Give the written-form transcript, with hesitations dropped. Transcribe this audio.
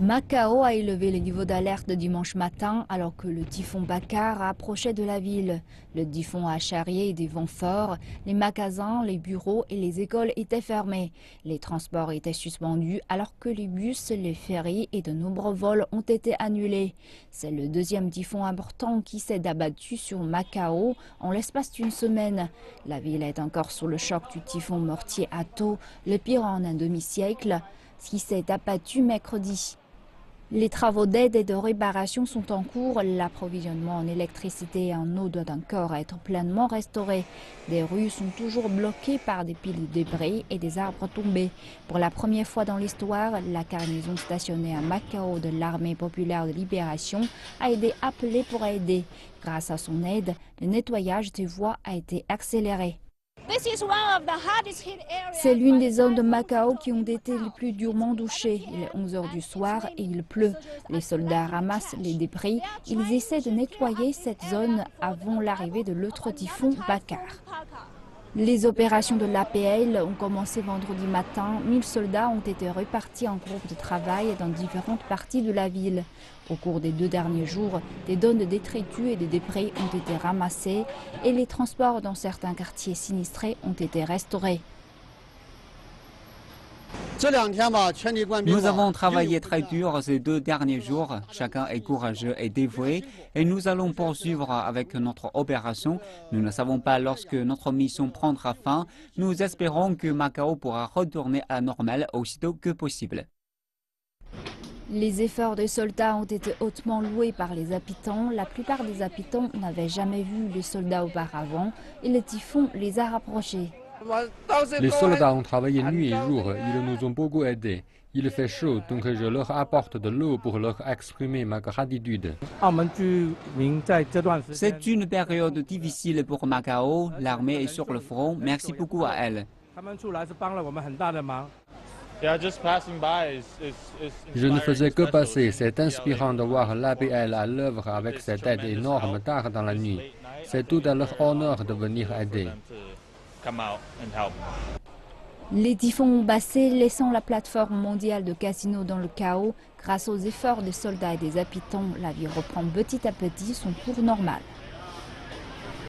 Macao a élevé le niveau d'alerte dimanche matin alors que le typhon Bakar approchait de la ville. Le typhon a charrié des vents forts, les magasins, les bureaux et les écoles étaient fermés. Les transports étaient suspendus alors que les bus, les ferries et de nombreux vols ont été annulés. C'est le deuxième typhon important qui s'est abattu sur Macao en l'espace d'une semaine. La ville est encore sous le choc du typhon mortier Ato, le pire en un demi-siècle, qui s'est abattu mercredi. Les travaux d'aide et de réparation sont en cours. L'approvisionnement en électricité et en eau doit encore être pleinement restauré. Des rues sont toujours bloquées par des piles de débris et des arbres tombés. Pour la première fois dans l'histoire, la garnison stationnée à Macao de l'Armée populaire de libération a été appelée pour aider. Grâce à son aide, le nettoyage des voies a été accéléré. C'est l'une des zones de Macao qui ont été les plus durement touchées. Il est 11 h du soir et il pleut. Les soldats ramassent les débris. Ils essaient de nettoyer cette zone avant l'arrivée de l'autre typhon Bakar. Les opérations de l'APL ont commencé vendredi matin. 1000 soldats ont été répartis en groupes de travail dans différentes parties de la ville. Au cours des 2 derniers jours, des tonnes de détritus et de débris ont été ramassés et les transports dans certains quartiers sinistrés ont été restaurés. Nous avons travaillé très dur ces 2 derniers jours. Chacun est courageux et dévoué et nous allons poursuivre avec notre opération. Nous ne savons pas lorsque notre mission prendra fin. Nous espérons que Macao pourra retourner à la normale aussitôt que possible. Les efforts des soldats ont été hautement loués par les habitants. La plupart des habitants n'avaient jamais vu les soldats auparavant et le typhon les a rapprochés. Les soldats ont travaillé nuit et jour, ils nous ont beaucoup aidés. Il fait chaud, donc je leur apporte de l'eau pour leur exprimer ma gratitude. C'est une période difficile pour Macao. L'armée est sur le front. Merci beaucoup à elle. Je ne faisais que passer. C'est inspirant de voir l'APL à l'œuvre avec cette aide énorme tard dans la nuit. C'est tout à leur honneur de venir aider. Les typhons ont baissé, laissant la plateforme mondiale de casinos dans le chaos. Grâce aux efforts des soldats et des habitants, la vie reprend petit à petit son cours normal.